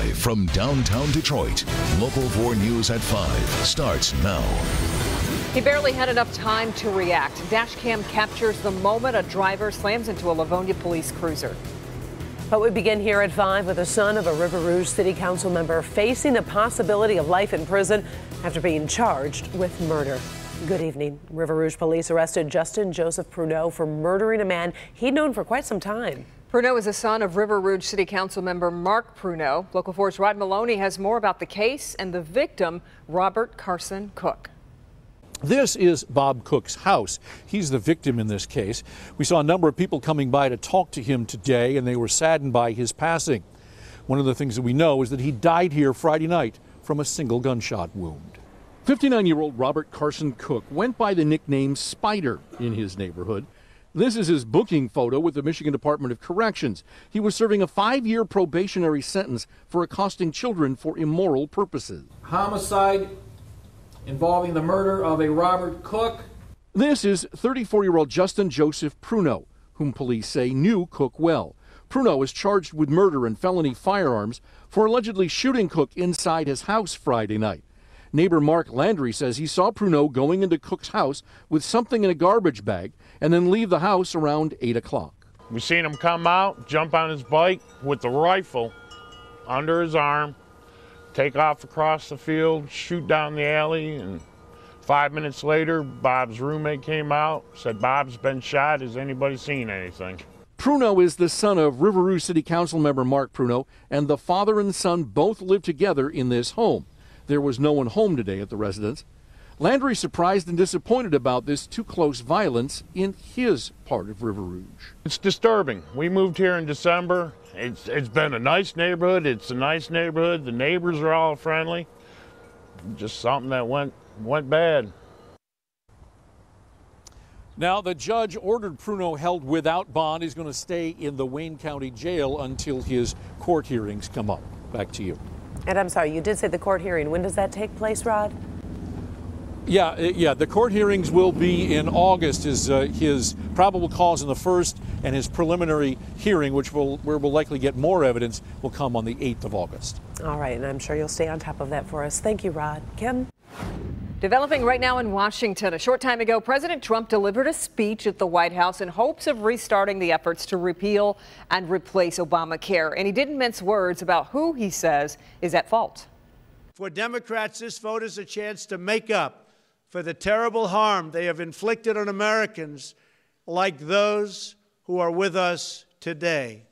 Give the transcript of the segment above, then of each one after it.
Live from downtown Detroit, Local 4 News at 5 starts now. He barely had enough time to react. Dash cam captures the moment a driver slams into a Livonia police cruiser. But we begin here at 5 with the son of a River Rouge City Council member facing the possibility of life in prison after being charged with murder. Good evening. River Rouge police arrested Justin Joseph Pruneau for murdering a man he'd known for quite some time. Pruneau is the son of River Rouge City Council member Mark Pruneau. Local 4's Rod Maloney has more about the case and the victim, Robert Carson Cook. This is Bob Cook's house. He's the victim in this case. We saw a number of people coming by to talk to him today, and they were saddened by his passing. One of the things that we know is that he died here Friday night from a single gunshot wound. 59-year-old Robert Carson Cook went by the nickname Spider in his neighborhood. This is his booking photo with the Michigan Department of Corrections. He was serving a 5-year probationary sentence for accosting children for immoral purposes. Homicide involving the murder of a Robert Cook. This is 34-year-old Justin Joseph Pruneau, whom police say knew Cook well. Pruneau is charged with murder and felony firearms for allegedly shooting Cook inside his house Friday night. Neighbor Mark Landry says he saw Pruneau going into Cook's house with something in a garbage bag and then leave the house around 8 o'clock. We seen him come out, jump on his bike with the rifle under his arm, take off across the field, shoot down the alley, and 5 minutes later, Bob's roommate came out, said, "Bob's been shot. Has anybody seen anything?" Pruneau is the son of River Rouge City Council member Mark Pruneau, and the father and son both live together in this home. There was no one home today at the residence. Landry surprised and disappointed about this too-close violence in his part of River Rouge. It's disturbing. We moved here in December. It's been a nice neighborhood. It's a nice neighborhood. The neighbors are all friendly. Just something that went bad. Now, the judge ordered Pruneau held without bond. He's going to stay in the Wayne County Jail until his court hearings come up. Back to you. And I'm sorry, you did say the court hearing. When does that take place, Rod? Yeah, the court hearings will be in August. His probable cause in the first and his preliminary hearing, where we'll likely get more evidence, will come on the 8th of August. All right, and I'm sure you'll stay on top of that for us. Thank you, Rod. Kim? Developing right now in Washington. A short time ago, President Trump delivered a speech at the White House in hopes of restarting the efforts to repeal and replace Obamacare. And he didn't mince words about who he says is at fault. For Democrats, this vote is a chance to make up for the terrible harm they have inflicted on Americans like those who are with us today.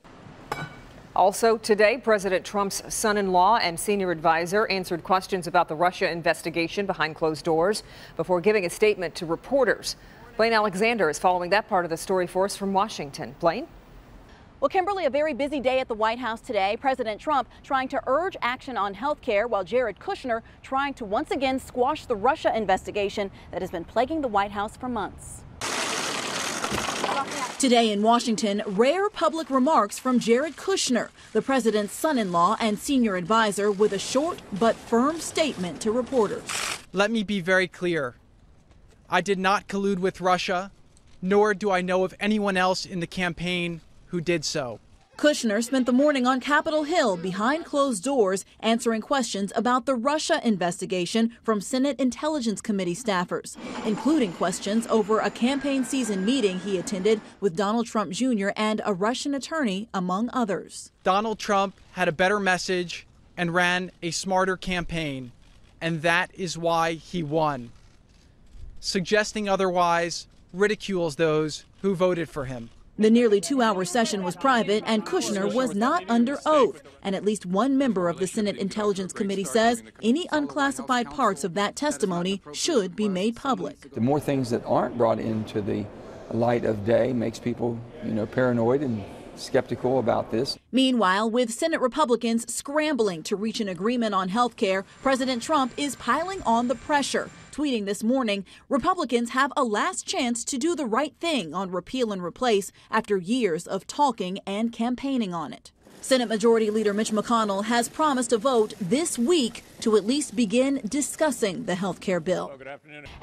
Also today, President Trump's son-in-law and senior advisor answered questions about the Russia investigation behind closed doors before giving a statement to reporters. Blaine Alexander is following that part of the story for us from Washington. Blaine? Well, Kimberly, a very busy day at the White House today. President Trump trying to urge action on health care, while Jared Kushner trying to once again squash the Russia investigation that has been plaguing the White House for months. Today in Washington, rare public remarks from Jared Kushner, the president's son-in-law and senior advisor, with a short but firm statement to reporters. Let me be very clear. I did not collude with Russia, nor do I know of anyone else in the campaign who did so. Kushner spent the morning on Capitol Hill behind closed doors answering questions about the Russia investigation from Senate Intelligence Committee staffers, including questions over a campaign season meeting he attended with Donald Trump Jr. and a Russian attorney, among others. Donald Trump had a better message and ran a smarter campaign, and that is why he won. Suggesting otherwise ridicules those who voted for him. The nearly 2-hour session was private, and Kushner was not under oath. And at least one member of the Senate Intelligence Committee says any unclassified parts of that testimony should be made public. The more things that aren't brought into the light of day makes people, paranoid and skeptical about this. Meanwhile, with Senate Republicans scrambling to reach an agreement on health care, President Trump is piling on the pressure. Tweeting this morning, Republicans have a last chance to do the right thing on repeal and replace after years of talking and campaigning on it. Senate Majority Leader Mitch McConnell has promised a vote this week to at least begin discussing the health care bill.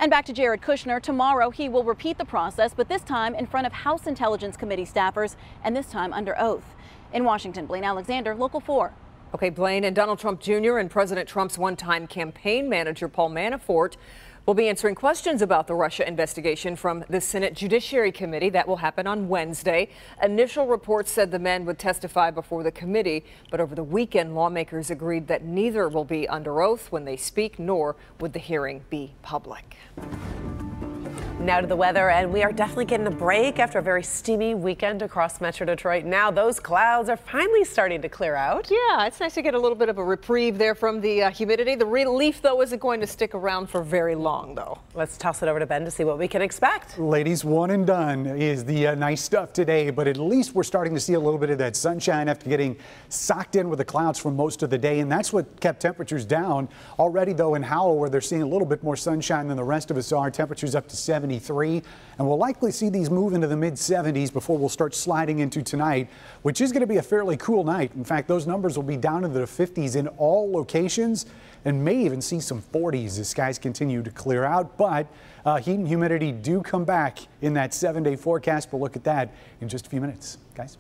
And back to Jared Kushner. Tomorrow he will repeat the process, but this time in front of House Intelligence Committee staffers, and this time under oath. In Washington, Blaine Alexander, Local 4. Okay, Blaine, and Donald Trump Jr. and President Trump's one-time campaign manager, Paul Manafort, will be answering questions about the Russia investigation from the Senate Judiciary Committee. That will happen on Wednesday. Initial reports said the men would testify before the committee, but over the weekend, lawmakers agreed that neither will be under oath when they speak, nor would the hearing be public. Now to the weather, and we are definitely getting a break after a very steamy weekend across Metro Detroit. Now those clouds are finally starting to clear out. Yeah, it's nice to get a little bit of a reprieve there from the humidity. The relief, though, isn't going to stick around for very long, though. Let's toss it over to Ben to see what we can expect. Ladies, one and done is the nice stuff today, but at least we're starting to see a little bit of that sunshine after getting socked in with the clouds for most of the day, and that's what kept temperatures down. Already, though, in Howell, where they're seeing a little bit more sunshine than the rest of us are, temperatures up to 73, and we'll likely see these move into the mid-70s before we'll start sliding into tonight, which is going to be a fairly cool night. In fact, those numbers will be down into the 50s in all locations and may even see some 40s as skies continue to clear out. But heat and humidity do come back in that 7-day forecast. We'll look at that in just a few minutes, guys.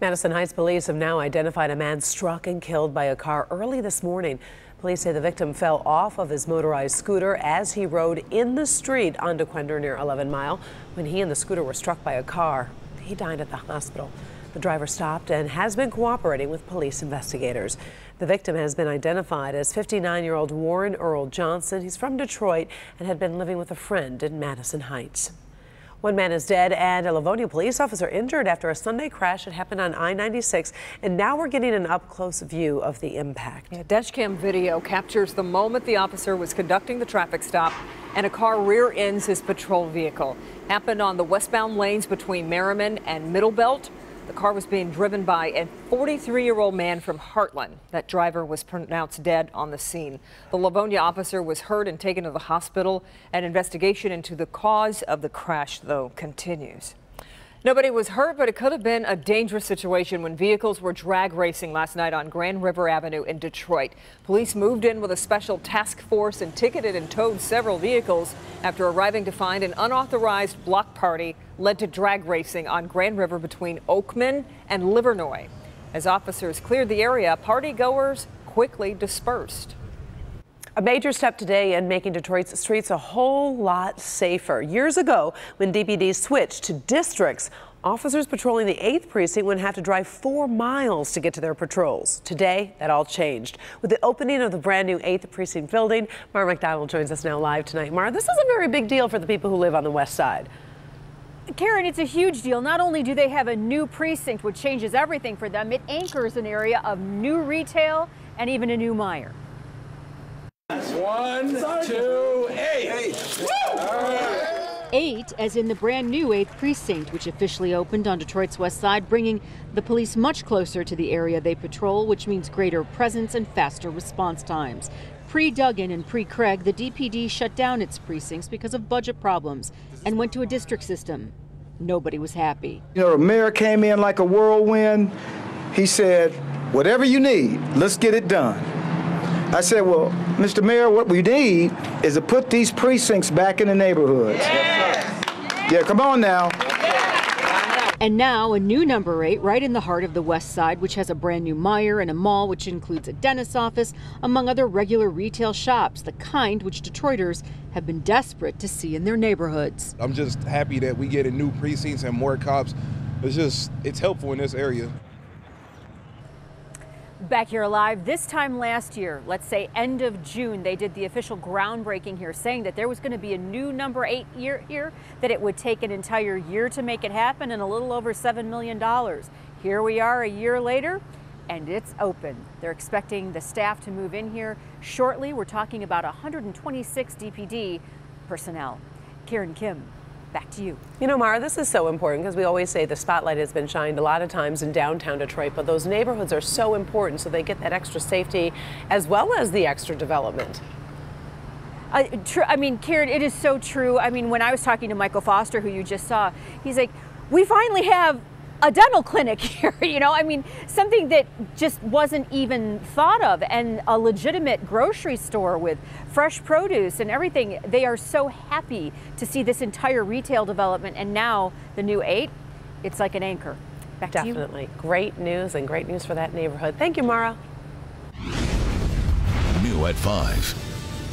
Madison Heights police have now identified a man struck and killed by a car early this morning. Police say the victim fell off of his motorized scooter as he rode in the street on DeQuender near 11 Mile when he and the scooter were struck by a car. He died at the hospital. The driver stopped and has been cooperating with police investigators. The victim has been identified as 59-year-old Warren Earl Johnson. He's from Detroit and had been living with a friend in Madison Heights. One man is dead and a Livonia police officer injured after a Sunday crash that happened on I-96. And now we're getting an up-close view of the impact. Yeah, dashcam video captures the moment the officer was conducting the traffic stop and a car rear-ends his patrol vehicle. Happened on the westbound lanes between Merriman and Middlebelt. The car was being driven by a 43-year-old man from Heartland. That driver was pronounced dead on the scene. The Livonia officer was hurt and taken to the hospital. An investigation into the cause of the crash, though, continues. Nobody was hurt, but it could have been a dangerous situation when vehicles were drag racing last night on Grand River Avenue in Detroit. Police moved in with a special task force and ticketed and towed several vehicles after arriving to find an unauthorized block party led to drag racing on Grand River between Oakman and Livernois. As officers cleared the area, party goers quickly dispersed. A major step today in making Detroit's streets a whole lot safer. Years ago, when DPD switched to districts, officers patrolling the 8th precinct would have to drive 4 miles to get to their patrols. Today, that all changed. With the opening of the brand new 8th precinct building, Mara McDonald joins us now live tonight. Mara, this is a very big deal for the people who live on the west side. Karen, it's a huge deal. Not only do they have a new precinct, which changes everything for them, it anchors an area of new retail and even a new Meijer. 1, 2, 8. All right. 8, as in the brand new 8th precinct, which officially opened on Detroit's west side, bringing the police much closer to the area they patrol, which means greater presence and faster response times. Pre-Duggan and pre-Craig, the DPD shut down its precincts because of budget problems and went to a district system. Nobody was happy. You know, the mayor came in like a whirlwind. He said, whatever you need, let's get it done. I said, well, Mr. Mayor, what we need is to put these precincts back in the neighborhoods. Yeah, come on now. And now a new number 8 right in the heart of the west side, which has a brand new Meijer and a mall, which includes a dentist's office, among other regular retail shops, the kind which Detroiters have been desperate to see in their neighborhoods. I'm just happy that we get a new precincts and more cops. It's helpful in this area. Back here live, this time last year, let's say end of June, they did the official groundbreaking here, saying that there was going to be a new number 8 here, that it would take an entire year to make it happen and a little over $7 million. Here we are a year later, and it's open. They're expecting the staff to move in here shortly. We're talking about 126 DPD personnel. Karen Kim, back to you. You know, Mara, this is so important because we always say the spotlight has been shined a lot of times in downtown Detroit, but those neighborhoods are so important so they get that extra safety as well as the extra development. I mean, Karen, it is so true. I mean, when I was talking to Michael Foster, who you just saw, he's like, we finally have a dental clinic here, you know, I mean, something that just wasn't even thought of, and a legitimate grocery store with fresh produce and everything. They are so happy to see this entire retail development, and now the new 8, it's like an anchor. Back to you. Definitely. Great news, and great news for that neighborhood. Thank you, Mara. at 5.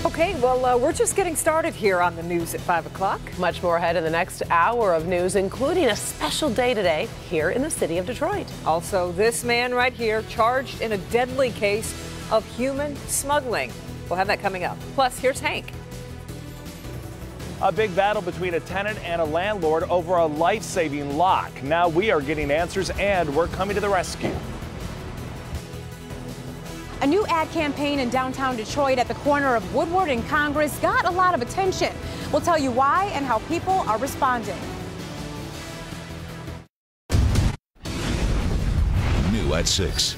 Okay, well, we're just getting started here on the news at 5 o'clock. Much more ahead in the next hour of news, including a special day today here in the city of Detroit. Also, this man right here charged in a deadly case of human smuggling. We'll have that coming up. Plus, here's Hank. A big battle between a tenant and a landlord over a life-saving lock. Now we are getting answers and we're coming to the rescue. A new ad campaign in downtown Detroit at the corner of Woodward and Congress got a lot of attention. We'll tell you why and how people are responding. New at 6.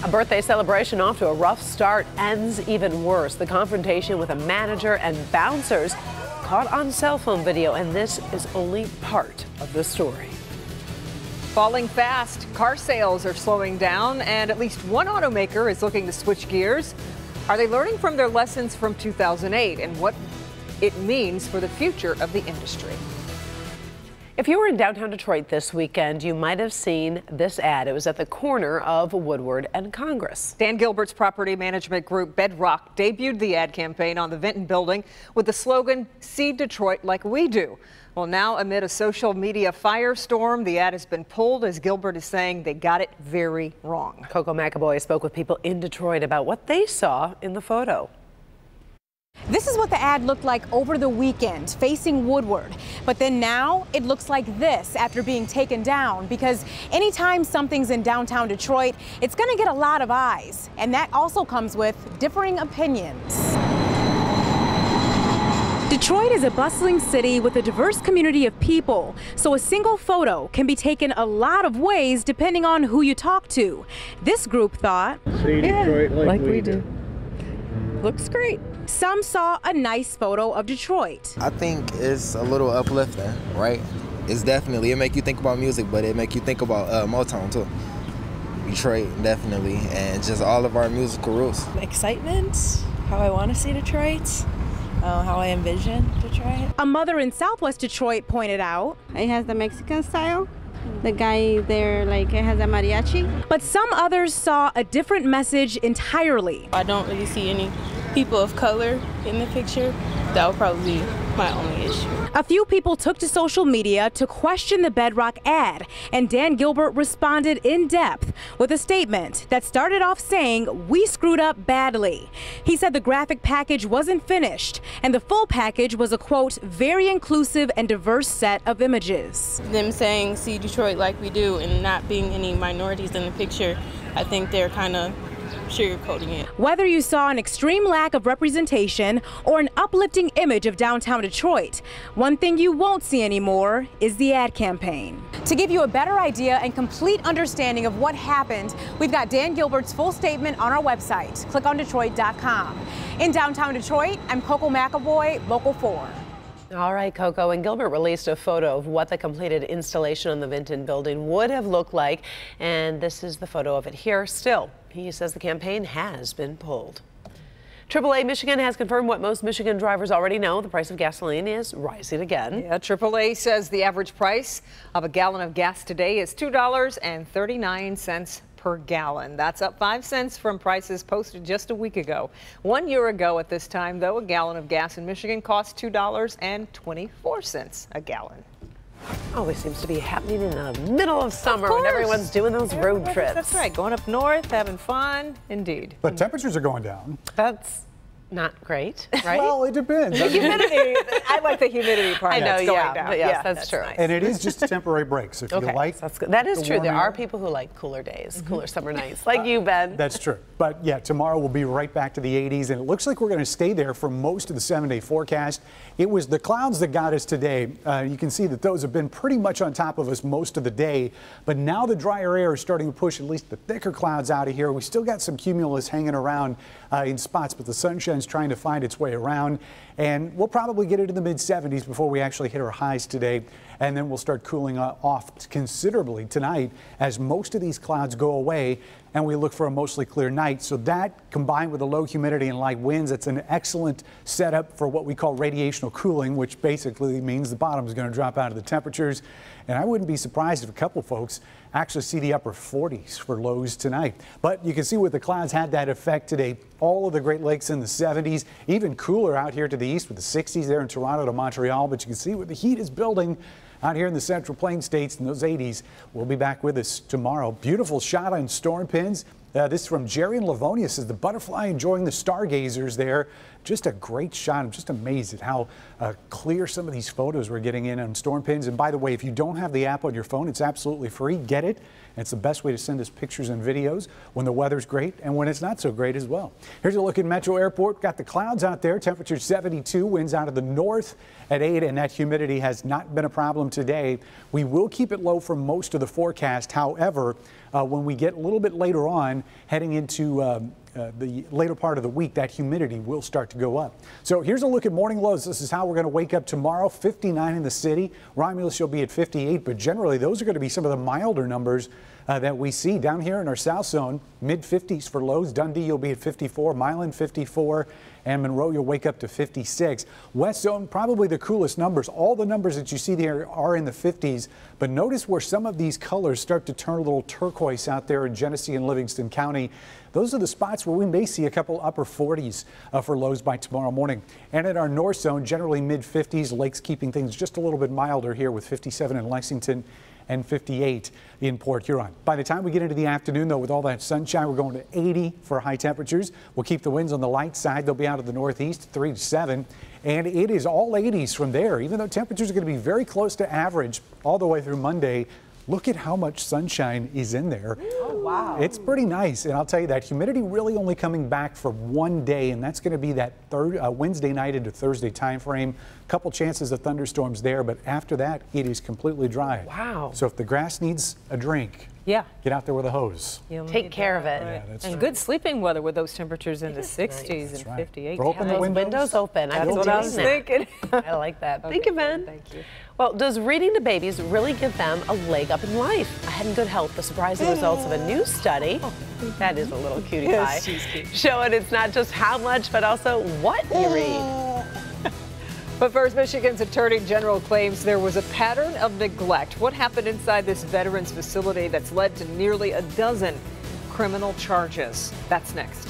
A birthday celebration off to a rough start ends even worse. The confrontation with a manager and bouncers caught on cell phone video, and this is only part of the story. Falling fast, car sales are slowing down, and at least one automaker is looking to switch gears. Are they learning from their lessons from 2008 and what it means for the future of the industry? If you were in downtown Detroit this weekend, you might have seen this ad. It was at the corner of Woodward and Congress. Dan Gilbert's property management group Bedrock debuted the ad campaign on the Vinton building with the slogan, "See Detroit like we do." Well, now amid a social media firestorm, the ad has been pulled as Gilbert is saying they got it very wrong. Coco McAvoy spoke with people in Detroit about what they saw in the photo. This is what the ad looked like over the weekend, facing Woodward. But then now it looks like this after being taken down, because anytime something's in downtown Detroit, it's going to get a lot of eyes. And that also comes with differing opinions. Detroit is a bustling city with a diverse community of people, so a single photo can be taken a lot of ways depending on who you talk to. This group thought, "See Detroit like we do. Looks great." Some saw a nice photo of Detroit. I think it's a little uplifting, right? It's definitely, it make you think about music, but it make you think about Motown too. Detroit, definitely, and just all of our musical roots. Excitement, how I want to see Detroit. How I envision Detroit. A mother in Southwest Detroit pointed out, it has the Mexican style. The guy there, like, it has a mariachi. But some others saw a different message entirely. I don't really see any people of color in the picture. That would probably be my only issue. A few people took to social media to question the Bedrock ad, and Dan Gilbert responded in depth with a statement that started off saying, "We screwed up badly." He said the graphic package wasn't finished, and the full package was a, quote, "very inclusive and diverse set of images." Them saying, "See Detroit like we do," and not being any minorities in the picture, I think they're kind of sugarcoating it. Whether you saw an extreme lack of representation or an uplifting image of downtown Detroit, one thing you won't see anymore is the ad campaign. To give you a better idea and complete understanding of what happened, we've got Dan Gilbert's full statement on our website, clickondetroit.com. In downtown Detroit, I'm Coco McAvoy, Local 4. All right, Coco. And Gilbert released a photo of what the completed installation on the Vinton building would have looked like, and this is the photo of it here. Still, he says the campaign has been pulled. AAA Michigan has confirmed what most Michigan drivers already know. The price of gasoline is rising again. Yeah, AAA says the average price of a gallon of gas today is $2.39 per gallon. That's up 5 cents from prices posted just a week ago. 1 year ago at this time, though, a gallon of gas in Michigan cost $2.24 a gallon. Always seems to be happening in the middle of summer when everyone's doing those road trips. That's right, going up north, having fun, indeed. But temperatures are going down. That's not great, right? Well, it depends. The humidity, I like the humidity part. I know, that's going down. But yes, that's true. Nice. And it is just a temporary break. So if you like, that's good. That is true. There air, are people who like cooler days, cooler summer nights, like you, Ben. That's true. But yeah, tomorrow we'll be right back to the 80s, and it looks like we're going to stay there for most of the 7-day forecast. It was the clouds that got us today. You can see that those have been pretty much on top of us most of the day, but now the drier air is starting to push at least the thicker clouds out of here. We still got some cumulus hanging around in spots, but the sunshine's trying to find its way around, and we'll probably get into the mid-70s before we actually hit our highs today, and then we'll start cooling off considerably tonight as most of these clouds go away and we look for a mostly clear night. So that, combined with the low humidity and light winds, it's an excellent setup for what we call radiational cooling, which basically means the bottom is going to drop out of the temperatures. And I wouldn't be surprised if a couple folks actually see the upper 40s for lows tonight. But you can see with the clouds had that effect today. All of the Great Lakes in the 70s, even cooler out here to the east with the 60s there in Toronto to Montreal. But you can see where the heat is building out here in the Central Plains states in those 80s. We'll be back with us tomorrow. Beautiful shot on storm pins. This is from Jerry in Livonia. Says the butterfly enjoying the stargazers there. Just a great shot. I'm just amazed at how clear some of these photos we're getting in on storm pins. And by the way, if you don't have the app on your phone, it's absolutely free. Get it. It's the best way to send us pictures and videos when the weather's great and when it's not so great as well. Here's a look at Metro Airport. Got the clouds out there. Temperature 72. Winds out of the north at 8, and that humidity has not been a problem today. We will keep it low for most of the forecast. However, when we get a little bit later on, heading into the later part of the week, that humidity will start to go up. So here's a look at morning lows. This is how we're going to wake up tomorrow. 59 in the city. Romulus will be at 58, but generally those are going to be some of the milder numbers that we see down here in our south zone. Mid 50s for lows. Dundee you'll be at 54, Milan 54, and Monroe you'll wake up to 56. West zone probably the coolest numbers. All the numbers that you see there are in the 50s, but notice where some of these colors start to turn a little turquoise out there in Genesee and Livingston County. Those are the spots where we may see a couple upper 40s for lows by tomorrow morning. And in our north zone, generally mid 50s. Lakes keeping things just a little bit milder here with 57 in Lexington and 58 in Port Huron. By the time we get into the afternoon, though, with all that sunshine, we're going to 80 for high temperatures. We'll keep the winds on the light side. They'll be out of the northeast, 3 to 7. And it is all 80s from there, even though temperatures are going to be very close to average all the way through Monday. Look at how much sunshine is in there. Oh, wow. It's pretty nice. And I'll tell you that humidity really only coming back for one day, and that's going to be that Wednesday night into Thursday time frame. Couple chances of thunderstorms there, but after that, it is completely dry. Wow. So if the grass needs a drink, yeah, get out there with a hose. Take care of it. Right. And good sleeping weather with those temperatures in the 60s and 58. Open the windows open. That's what I was thinking. I like that. Okay, Thank you, Ben. Thank you. Well, does reading to babies really give them a leg up in life? Ahead in good health, the surprising results of a new study. That is a little cutie pie. Yes, she's cute. Showing it's not just how much, but also what you read. But first, Michigan's Attorney General claims there was a pattern of neglect. What happened inside this veterans facility that's led to nearly a dozen criminal charges? That's next.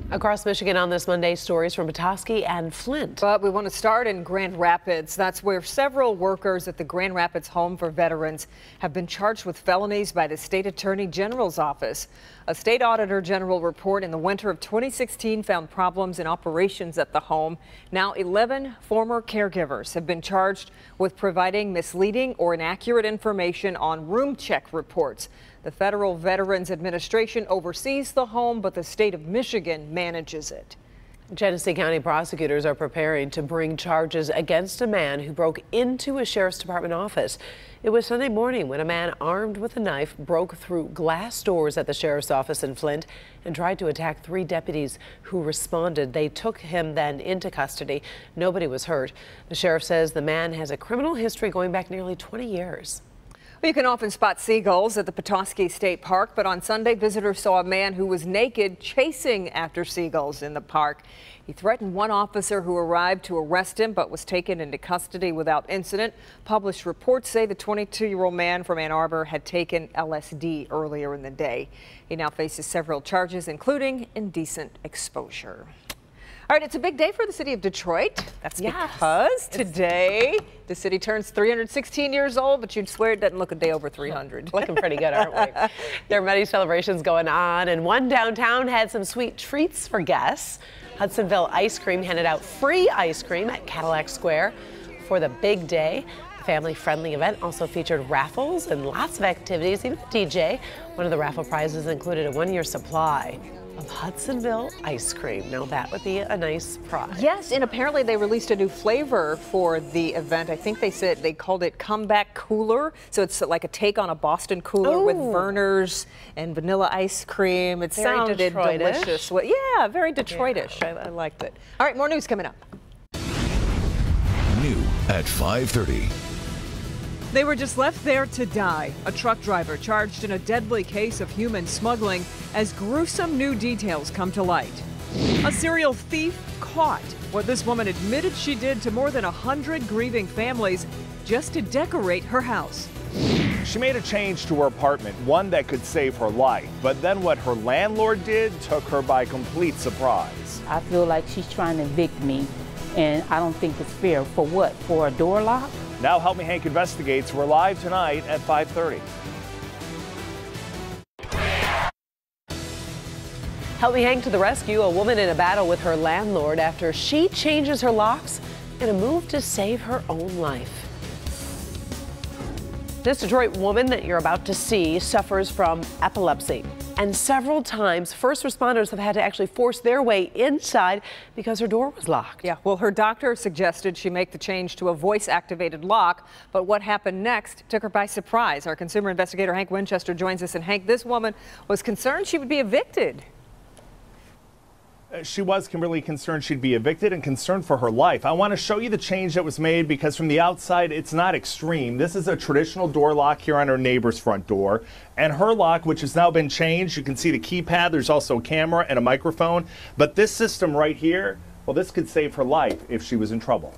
Across Michigan on this Monday, stories from Petoskey and Flint. But we want to start in Grand Rapids. That's where several workers at the Grand Rapids Home for Veterans have been charged with felonies by the state attorney general's office. A state auditor general report in the winter of 2016 found problems in operations at the home. Now 11 former caregivers have been charged with providing misleading or inaccurate information on room check reports. The Federal Veterans Administration oversees the home, but the state of Michigan manages it. Genesee County prosecutors are preparing to bring charges against a man who broke into a sheriff's department office. It was Sunday morning when a man armed with a knife broke through glass doors at the sheriff's office in Flint and tried to attack 3 deputies who responded. They took him then into custody. Nobody was hurt. The sheriff says the man has a criminal history going back nearly 20 years. You can often spot seagulls at the Petoskey State Park, but on Sunday, visitors saw a man who was naked chasing after seagulls in the park. He threatened one officer who arrived to arrest him, but was taken into custody without incident. Published reports say the 22-year-old man from Ann Arbor had taken LSD earlier in the day. He now faces several charges, including indecent exposure. All right, it's a big day for the city of Detroit. That's because today the city turns 316 years old, but you'd swear it doesn't look a day over 300. Looking pretty good, aren't we? There are many celebrations going on, and one downtown had some sweet treats for guests. Hudsonville Ice Cream handed out free ice cream at Cadillac Square for the big day. The family-friendly event also featured raffles and lots of activities, even a DJ. One of the raffle prizes included a 1-year supply of Hudsonville ice cream. Now that would be a nice prize. Yes, and apparently they released a new flavor for the event. I think they said they called it Comeback Cooler. So it's like a take on a Boston cooler with Vernors and vanilla ice cream. It sounded delicious. Well, yeah, very Detroitish. Yeah. I liked it. All right, more news coming up. New at 5:30. They were just left there to die. A truck driver charged in a deadly case of human smuggling as gruesome new details come to light. A serial thief caught. What this woman admitted she did to more than 100 grieving families just to decorate her house. She made a change to her apartment, one that could save her life. But then what her landlord did took her by complete surprise. I feel like she's trying to evict me, and I don't think it's fair. For what? For a door lock? Now Help Me Hank Investigates. We're live tonight at 5:30. Help Me Hank to the rescue. A woman in a battle with her landlord after she changes her locks in a move to save her own life. This Detroit woman that you're about to see suffers from epilepsy. And several times, first responders have had to actually force their way inside because her door was locked. Yeah, well, her doctor suggested she make the change to a voice-activated lock, but what happened next took her by surprise. Our consumer investigator Hank Winchester joins us. And Hank, this woman was concerned she would be evicted. She was really concerned she'd be evicted and concerned for her life. I want to show you the change that was made because from the outside, it's not extreme. This is a traditional door lock here on her neighbor's front door. And her lock, which has now been changed, you can see the keypad. There's also a camera and a microphone. But this system right here, well, this could save her life if she was in trouble.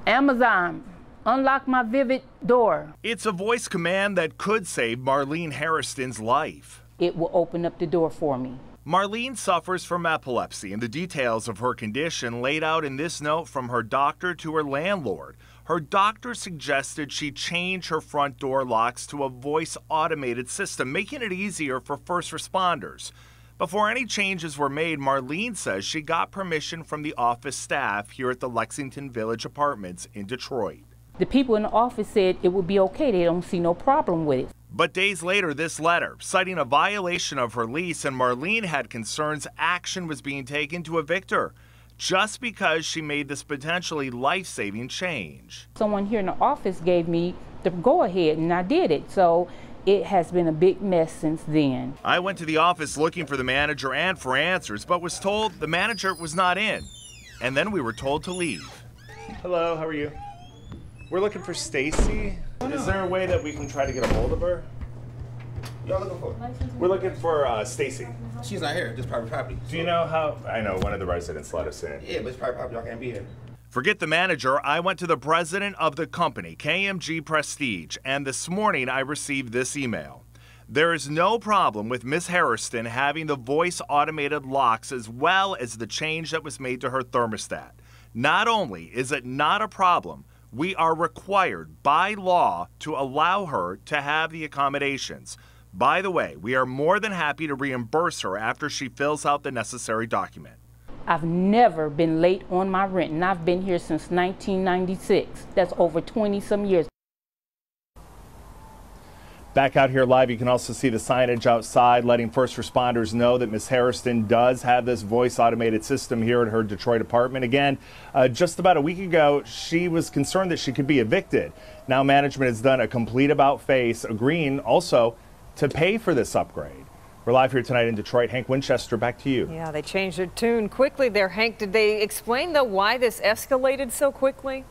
Amazon, unlock my Vivid door. It's a voice command that could save Marlene Harriston's life. It will open up the door for me. Marlene suffers from epilepsy, and the details of her condition laid out in this note from her doctor to her landlord. Her doctor suggested she change her front door locks to a voice-automated system, making it easier for first responders. Before any changes were made, Marlene says she got permission from the office staff here at the Lexington Village Apartments in Detroit. The people in the office said it would be okay. They don't see no problem with it. But days later, this letter, citing a violation of her lease, and Marlene had concerns action was being taken to evict her, just because she made this potentially life-saving change. Someone here in the office gave me the go-ahead, and I did it. So it has been a big mess since then. I went to the office looking for the manager and for answers, but was told the manager was not in. And then we were told to leave. Hello, how are you? We're looking for Stacy. Is there a way that we can try to get a hold of her? Y'all looking for? We're looking for Stacy. She's not here. Just private property. Do you know how? I know one of the residents let us in. Yeah, but it's private property. Y'all can't be here. Forget the manager. I went to the president of the company, KMG Prestige, and this morning I received this email. There is no problem with Ms. Harriston having the voice automated locks as well as the change that was made to her thermostat. Not only is it not a problem, we are required by law to allow her to have the accommodations. By the way, we are more than happy to reimburse her after she fills out the necessary document. I've never been late on my rent, and I've been here since 1996. That's over 20-some years. Back out here live, you can also see the signage outside letting first responders know that Ms. Harriston does have this voice automated system here at her Detroit apartment. Again, just about a week ago, she was concerned that she could be evicted. Now management has done a complete about-face, agreeing also to pay for this upgrade. We're live here tonight in Detroit. Hank Winchester, back to you. Yeah, they changed their tune quickly there, Hank. Did they explain, though, why this escalated so quickly?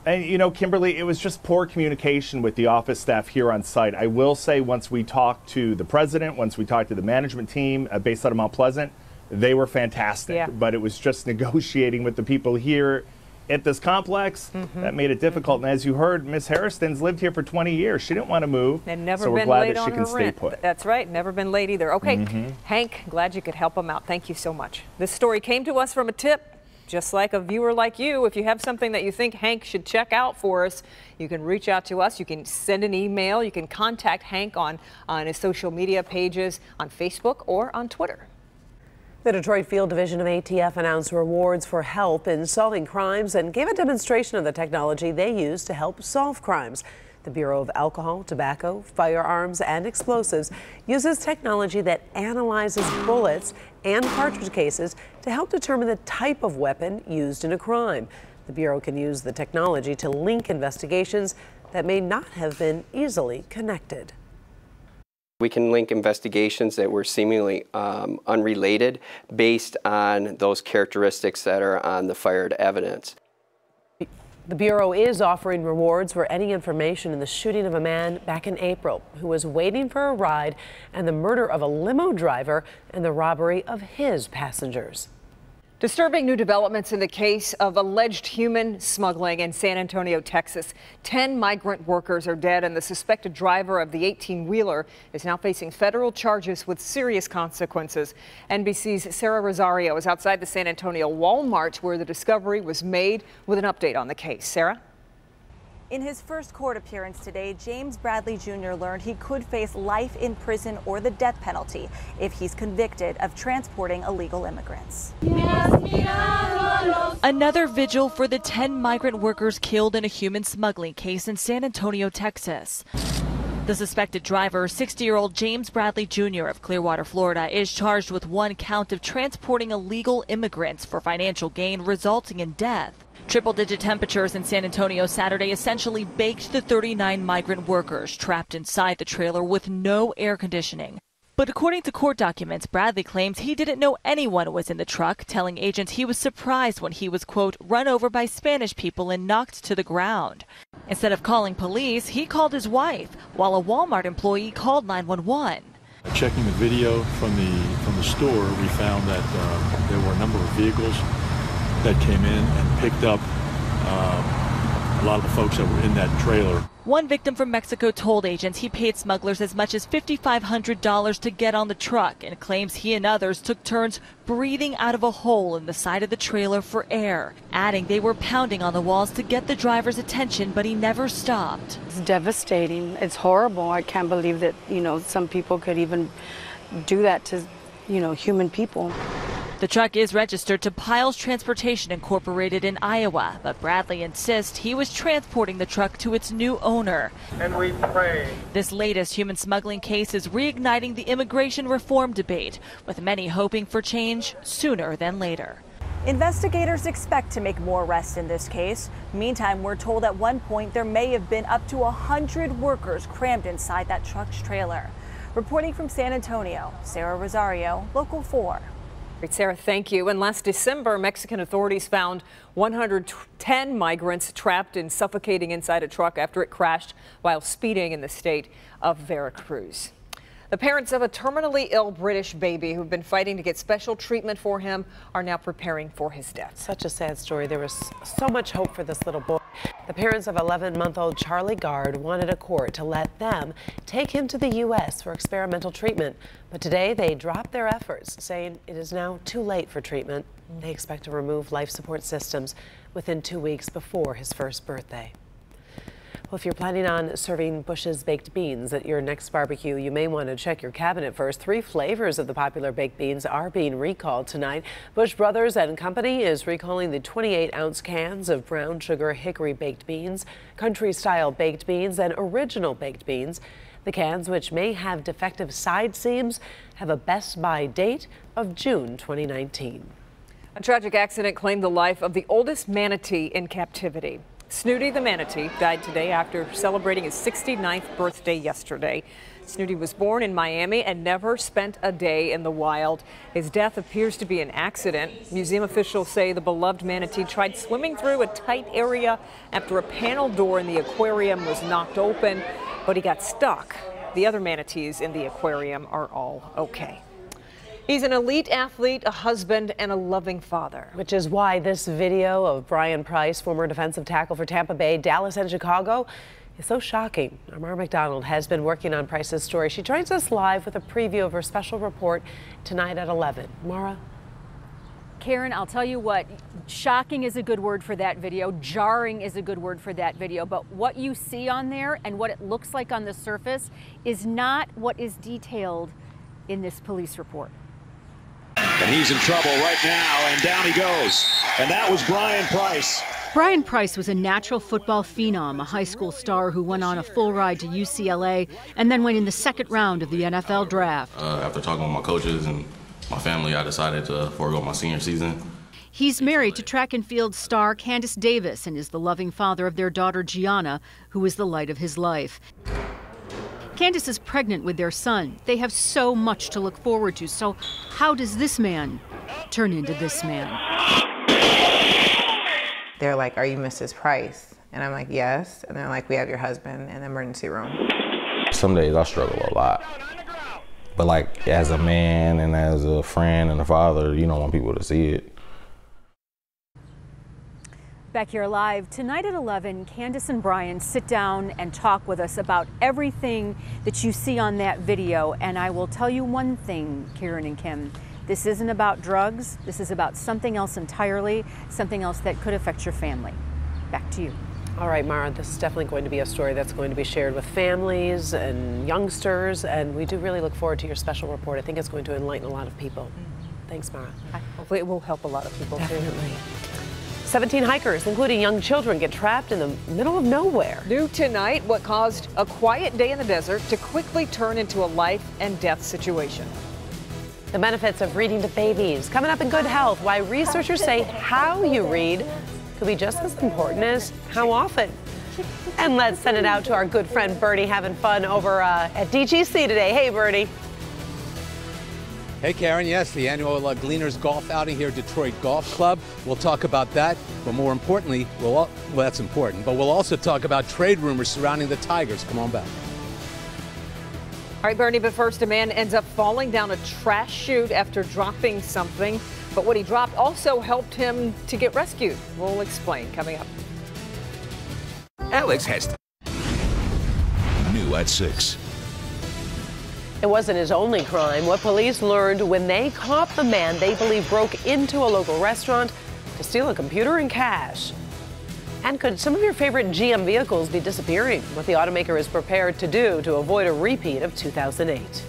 And, you know, Kimberly, it was just poor communication with the office staff here on site. I will say once we talked to the president, once we talked to the management team based out of Mount Pleasant, they were fantastic. Yeah. But it was just negotiating with the people here at this complex that made it difficult. And as you heard, Ms. Harriston's lived here for 20 years. She didn't want to move. And never so we're been glad late that on she can her stay rent. put. That's right. Never been late either. Okay, Hank, glad you could help them out. Thank you so much. This story came to us from a tip. Just like a viewer like you, if you have something that you think Hank should check out for us, you can reach out to us. You can send an email. You can contact Hank on his social media pages on Facebook or on Twitter. The Detroit Field Division of ATF announced rewards for help in solving crimes and gave a demonstration of the technology they use to help solve crimes. The Bureau of Alcohol, Tobacco, Firearms, and Explosives uses technology that analyzes bullets and cartridge cases to help determine the type of weapon used in a crime. The Bureau can use the technology to link investigations that may not have been easily connected. We can link investigations that were seemingly unrelated based on those characteristics that are on the fired evidence. The Bureau is offering rewards for any information in the shooting of a man back in April who was waiting for a ride, and the murder of a limo driver and the robbery of his passengers. Disturbing new developments in the case of alleged human smuggling in San Antonio, Texas. 10 migrant workers are dead, and the suspected driver of the 18-wheeler is now facing federal charges with serious consequences. NBC's Sarah Rosario is outside the San Antonio Walmart where the discovery was made with an update on the case. Sarah? In his first court appearance today, James Bradley Jr. learned he could face life in prison or the death penalty if he's convicted of transporting illegal immigrants. Another vigil for the 10 migrant workers killed in a human smuggling case in San Antonio, Texas. The suspected driver, 60-year-old James Bradley Jr. of Clearwater, Florida, is charged with 1 count of transporting illegal immigrants for financial gain, resulting in death. Triple-digit temperatures in San Antonio Saturday essentially baked the 39 migrant workers trapped inside the trailer with no air conditioning. But according to court documents, Bradley claims he didn't know anyone was in the truck, telling agents he was surprised when he was, quote, run over by Spanish people and knocked to the ground. Instead of calling police, he called his wife, while a Walmart employee called 911. Checking the video from the store, we found that there were a number of vehicles that came in and picked up a lot of the folks that were in that trailer. One victim from Mexico told agents he paid smugglers as much as $5,500 to get on the truck, and claims he and others took turns breathing out of a hole in the side of the trailer for air, adding they were pounding on the walls to get the driver's attention, but he never stopped. It's devastating. It's horrible. I can't believe that, some people could even do that to, human people. The truck is registered to Piles Transportation Incorporated in Iowa, but Bradley insists he was transporting the truck to its new owner. And we pray. This latest human smuggling case is reigniting the immigration reform debate, with many hoping for change sooner than later. Investigators expect to make more arrests in this case. Meantime, we're told at one point there may have been up to 100 workers crammed inside that truck's trailer. Reporting from San Antonio, Sarah Rosario, Local 4. Sarah, thank you. And last December, Mexican authorities found 110 migrants trapped and suffocating inside a truck after it crashed while speeding in the state of Veracruz. The parents of a terminally ill British baby who've been fighting to get special treatment for him are now preparing for his death. Such a sad story. There was so much hope for this little boy. The parents of 11-month-old Charlie Gard wanted a court to let them take him to the U.S. for experimental treatment. But today they dropped their efforts, saying it is now too late for treatment. They expect to remove life support systems within 2 weeks before his first birthday. Well, if you're planning on serving Bush's baked beans at your next barbecue, you may want to check your cabinet first. 3 flavors of the popular baked beans are being recalled tonight. Bush Brothers and Company is recalling the 28-ounce cans of brown sugar hickory baked beans, country-style baked beans, and original baked beans. The cans, which may have defective side seams, have a best-by date of June 2019. A tragic accident claimed the life of the oldest manatee in captivity. Snooty the manatee died today after celebrating his 69th birthday yesterday. Snooty was born in Miami and never spent a day in the wild. His death appears to be an accident. Museum officials say the beloved manatee tried swimming through a tight area after a panel door in the aquarium was knocked open, but he got stuck. The other manatees in the aquarium are all okay. He's an elite athlete, a husband, and a loving father. Which is why this video of Brian Price, former defensive tackle for Tampa Bay, Dallas, and Chicago, is so shocking. Mara McDonald has been working on Price's story. She joins us live with a preview of her special report tonight at 11. Mara? Karen, I'll tell you what, shocking is a good word for that video. Jarring is a good word for that video. But what you see on there and what it looks like on the surface is not what is detailed in this police report. And he's in trouble right now, and down he goes. And that was Brian Price. Brian Price was a natural football phenom, a high school star who went on a full ride to UCLA and then went in the second round of the NFL draft. After talking with my coaches and my family, I decided to forego my senior season. He's married to track and field star Candace Davis and is the loving father of their daughter Gianna, who is the light of his life. Candace is pregnant with their son. They have so much to look forward to. So how does this man turn into this man? they're like, "Are you Mrs. Price?" And I'm like, "Yes." And they're like, "We have your husband in the emergency room." Some days I struggle a lot. But like as a man and as a friend and a father, you don't want people to see it. Back here live tonight at 11, Candace and Brian sit down and talk with us about everything that you see on that video. And I will tell you one thing, Kieran and Kim, this isn't about drugs. This is about something else entirely, something else that could affect your family. Back to you. All right, Mara, this is definitely going to be a story that's going to be shared with families and youngsters, and we do really look forward to your special report. I think it's going to enlighten a lot of people. Thanks, Mara. Hopefully it will help a lot of people, definitely. 17 hikers, including young children, get trapped in the middle of nowhere. New tonight, what caused a quiet day in the desert to quickly turn into a life and death situation. The benefits of reading to babies. Coming up in Good Health, why researchers say how you read could be just as important as how often. And let's send it out to our good friend Bernie having fun over at DGC today. Hey, Bernie. Hey, Karen. Yes, the annual Gleaners Golf outing here at Detroit Golf Club. We'll talk about that, but more importantly, well, that's important, but we'll also talk about trade rumors surrounding the Tigers. Come on back. All right, Bernie, but first, a man ends up falling down a trash chute after dropping something. But what he dropped also helped him to get rescued. We'll explain coming up. Alex has new at 6. It wasn't his only crime. What police learned when they caught the man they believe broke into a local restaurant to steal a computer and cash. And could some of your favorite GM vehicles be disappearing? What the automaker is prepared to do to avoid a repeat of 2008.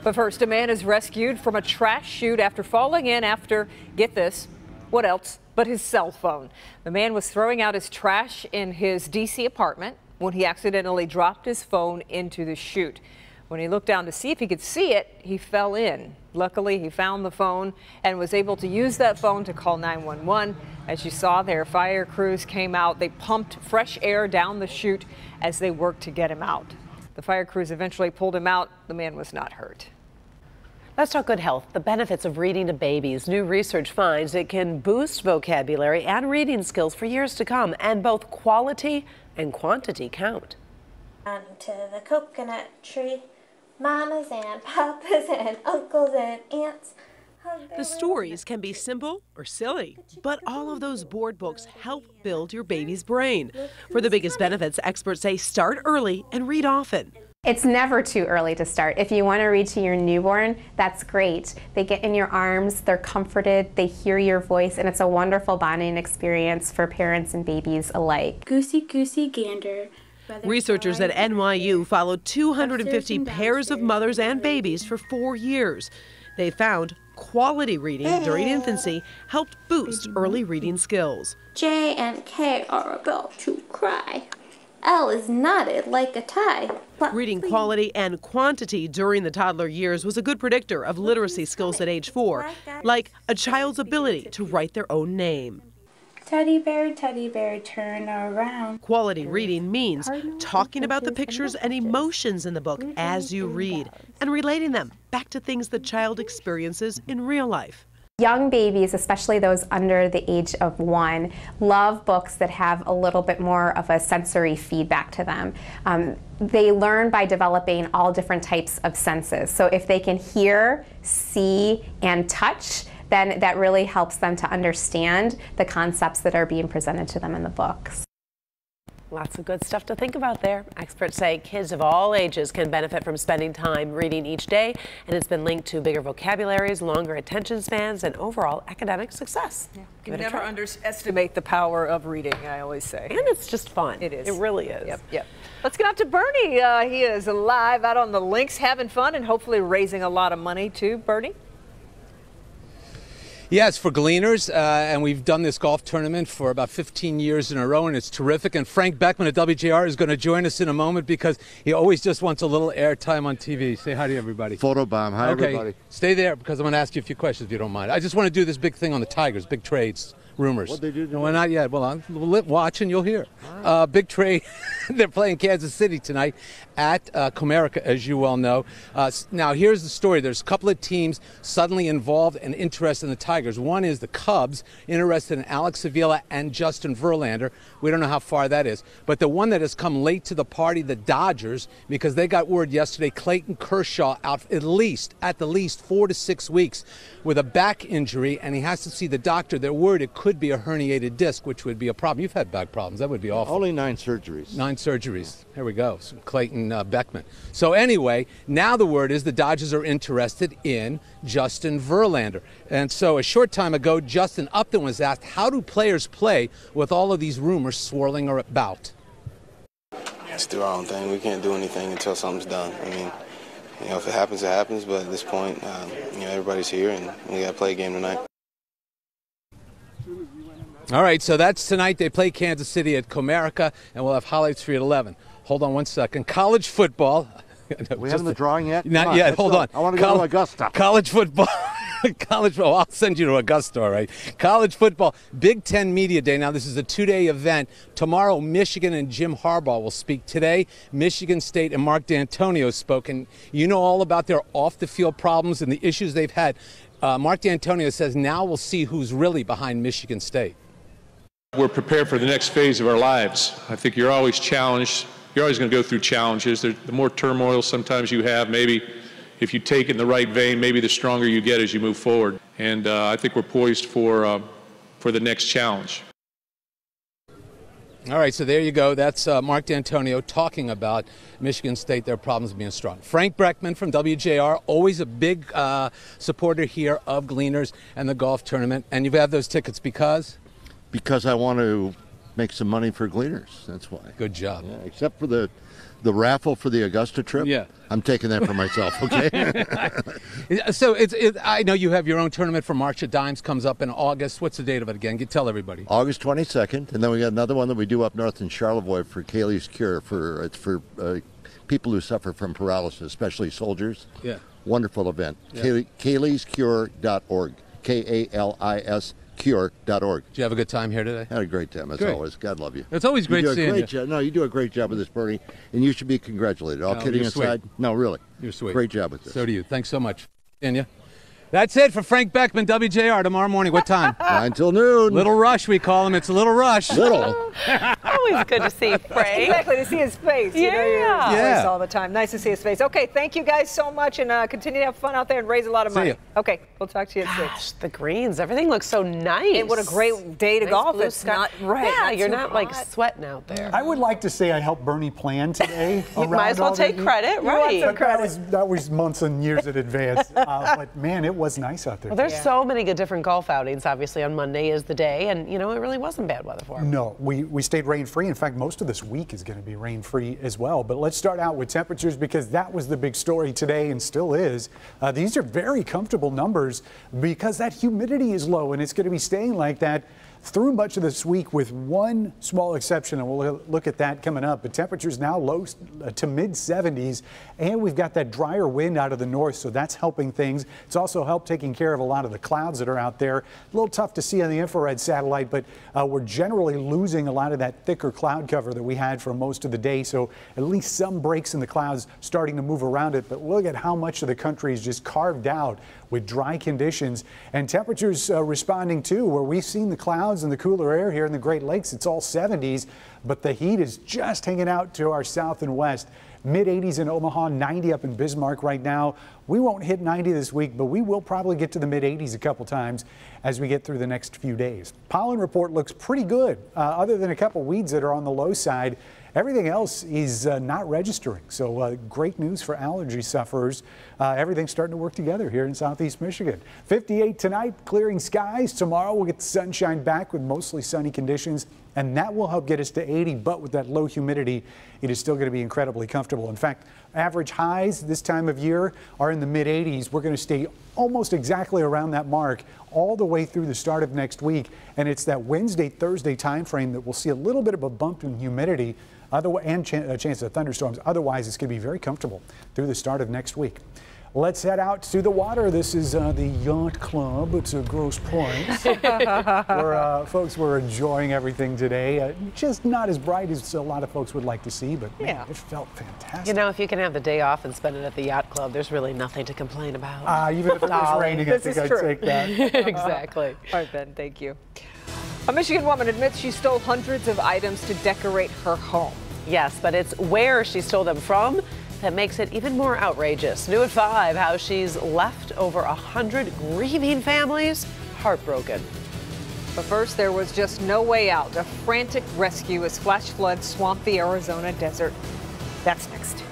But first, a man is rescued from a trash chute after falling in after, get this, what else but his cell phone. The man was throwing out his trash in his D.C. apartment when he accidentally dropped his phone into the chute. When he looked down to see if he could see it, he fell in. Luckily, he found the phone and was able to use that phone to call 911. As you saw there, fire crews came out. They pumped fresh air down the chute as they worked to get him out. The fire crews eventually pulled him out. The man was not hurt. Let's talk good health, the benefits of reading to babies. New research finds it can boost vocabulary and reading skills for years to come, and both quality and quantity count. Onto the coconut tree, mamas and papas and uncles and aunts. The stories can be simple or silly, but all of those board books help build your baby's brain. For the biggest benefits, experts say start early and read often. It's never too early to start. If you want to read to your newborn, that's great. They get in your arms, they're comforted, they hear your voice, and it's a wonderful bonding experience for parents and babies alike. Goosey, goosey, gander. Researchers at NYU followed 250 pairs of mothers and babies for 4 years. They found quality reading during infancy helped boost early reading skills. J and K are about to cry. L is knotted like a tie. Reading quality and quantity during the toddler years was a good predictor of literacy skills at age 4, like a child's ability to write their own name. Teddy bear, turn around. Quality reading means talking about the pictures and emotions in the book as you read and relating them back to things the child experiences in real life. Young babies, especially those under the age of 1, love books that have a little bit more of a sensory feedback to them. They learn by developing all different types of senses. So if they can hear, see, and touch, then that really helps them to understand the concepts that are being presented to them in the books. Lots of good stuff to think about there. Experts say kids of all ages can benefit from spending time reading each day, and it's been linked to bigger vocabularies, longer attention spans, and overall academic success. Yeah. You can never underestimate the power of reading, I always say. And it's just fun. It is. It really is. Yep, yep. Let's get out to Bernie. He is live out on the links having fun and hopefully raising a lot of money too. Bernie? Yeah, it's for Gleaners, and we've done this golf tournament for about 15 years in a row, and it's terrific. And Frank Beckman at WJR is going to join us in a moment because he always just wants a little airtime on TV. Say hi to everybody. Photobomb. Hi, everybody. Stay there because I'm going to ask you a few questions if you don't mind. I just want to do this big thing on the Tigers, big trades. rumors. What'd they do today? No, not yet. Well, watch and you'll hear. Big trade. They're playing Kansas City tonight at Comerica, as you well know. Now, here's the story. There's a couple of teams suddenly involved and interested in the Tigers. One is the Cubs, interested in Alex Avila and Justin Verlander. We don't know how far that is. But the one that has come late to the party, the Dodgers, because they got word yesterday, Clayton Kershaw out at the least 4 to 6 weeks with a back injury, and he has to see the doctor. They're worried it could be a herniated disc, which would be a problem. You've had back problems. That would be awful. Only 9 surgeries. 9 surgeries. Here we go. So Clayton Beckman. So anyway, now the word is the Dodgers are interested in Justin Verlander. And so a short time ago, Justin Upton was asked, how do players play with all of these rumors swirling about? Let's do our own thing. We can't do anything until something's done. I mean, if it happens, it happens. But at this point, everybody's here, and we got to play a game tonight. All right, so that's tonight. They play Kansas City at Comerica, and we'll have highlights for you at 11. Hold on one second. College football. We haven't the drawing yet? Not yet. Hold on. I want to go to Augusta. College football. I'll send you to Augusta, all right. College football, Big Ten Media Day. Now, this is a 2-day event. Tomorrow, Michigan and Jim Harbaugh will speak. Today, Michigan State and Mark D'Antonio spoke. And you know all about their off-the-field problems and the issues they've had. Mark D'Antonio says now we'll see who's really behind Michigan State. We're prepared for the next phase of our lives. I think you're always challenged. You're always going to go through challenges. The more turmoil sometimes you have, maybe if you take it in the right vein, maybe the stronger you get as you move forward. And I think we're poised for the next challenge. All right, so there you go. That's Mark D'Antonio talking about Michigan State, their problems being strong. Frank Breckman from WJR, always a big supporter here of Gleaners and the golf tournament. And you've had those tickets because? Because I want to make some money for Gleaners. That's why. Good job. Yeah, except for the raffle for the Augusta trip. Yeah. I'm taking that for myself, okay? So I know you have your own tournament for March of Dimes comes up in August. What's the date of it again? Tell everybody. August 22nd, and then we got another one that we do up north in Charlevoix for Kaylee's Cure. It's for people who suffer from paralysis, especially soldiers. Yeah. Wonderful event. Yeah. Kaylee'sCure.org. KALIS Cure.org. Did you have a good time here today? Had a great time, as always. God love you. It's always great seeing you. No, you do a great job with this, Bernie, and you should be congratulated. All kidding aside, no, really. You're sweet. Great job with this. So do you. Thanks so much. Anya. That's it for Frank Beckman, WJR, tomorrow morning. What time? 9 till noon. Little Rush, we call him. It's a little rush. Little. Always good to see Frank. Exactly, to see his face. Yeah. You know, you're face all the time. Nice to see his face. Okay, thank you guys so much, and continue to have fun out there and raise a lot of money. See ya. Okay, we'll talk to you at 6. The greens, everything looks so nice. And what a great day to Nice golf. blue It's sky. not right. Yeah, you're too not like hot. sweating out there. I would like to say I helped Bernie plan today. You might as well take credit, right? But that was months and years in advance. But man, it was nice out there. Well, there's so many good different golf outings. Obviously, on Monday is the day, and it really wasn't bad weather for him. No, we stayed rain-free. In fact, most of this week is going to be rain-free as well. But let's start out with temperatures because that was the big story today and still is. These are very comfortable numbers because that humidity is low, and it's going to be staying like that through much of this week with one small exception, and we'll look at that coming up. But temperatures now low to mid-70s, and we've got that drier wind out of the north, so that's helping things. It's also helped taking care of a lot of the clouds that are out there. A little tough to see on the infrared satellite, but we're generally losing a lot of that thicker cloud cover that we had for most of the day, so at least some breaks in the clouds starting to move around it. But look at how much of the country is just carved out with dry conditions and temperatures responding too, where we've seen the clouds and the cooler air here in the Great Lakes. It's all 70s, but the heat is just hanging out to our south and west. Mid-80s in Omaha, 90 up in Bismarck right now. We won't hit 90 this week, but we will probably get to the mid-80s a couple times as we get through the next few days. Pollen report looks pretty good, other than a couple weeds that are on the low side. Everything else is not registering, so great news for allergy sufferers. Everything's starting to work together here in southeast Michigan. 58 tonight, clearing skies. Tomorrow we'll get the sunshine back with mostly sunny conditions, and that will help get us to 80, but with that low humidity, it is still going to be incredibly comfortable. In fact, average highs this time of year are in the mid-80s. We're going to stay almost exactly around that mark all the way through the start of next week, and it's that Wednesday, Thursday time frame that we'll see a little bit of a bump in humidity and a chance of thunderstorms. Otherwise, it's going to be very comfortable through the start of next week. let's head out to the water. This is the Yacht Club. It's a Grosse Pointe. Where folks were enjoying everything today. Just not as bright as a lot of folks would like to see, but man, it felt fantastic. You know, if you can have the day off and spend it at the Yacht Club, there's really nothing to complain about. Even if it was raining, I think I'd take that. Exactly. All right, Ben, thank you. A Michigan woman admits she stole hundreds of items to decorate her home. Yes, but it's where she stole them from that makes it even more outrageous. New at 5, how she's left over 100 grieving families heartbroken. But first, there was just no way out. A frantic rescue as flash floods swamped the Arizona desert. That's next.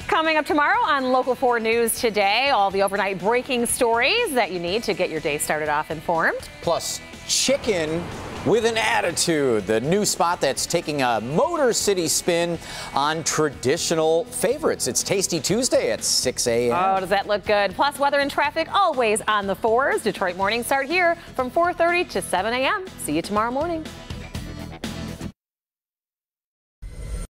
Coming up tomorrow on Local 4 News Today, all the overnight breaking stories that you need to get your day started off informed. Plus, chicken with an attitude, the new spot that's taking a Motor City spin on traditional favorites. It's Tasty Tuesday at 6 a.m. Oh, does that look good? Plus, weather and traffic always on the 4s. Detroit mornings start here from 4:30 to 7 a.m. See you tomorrow morning.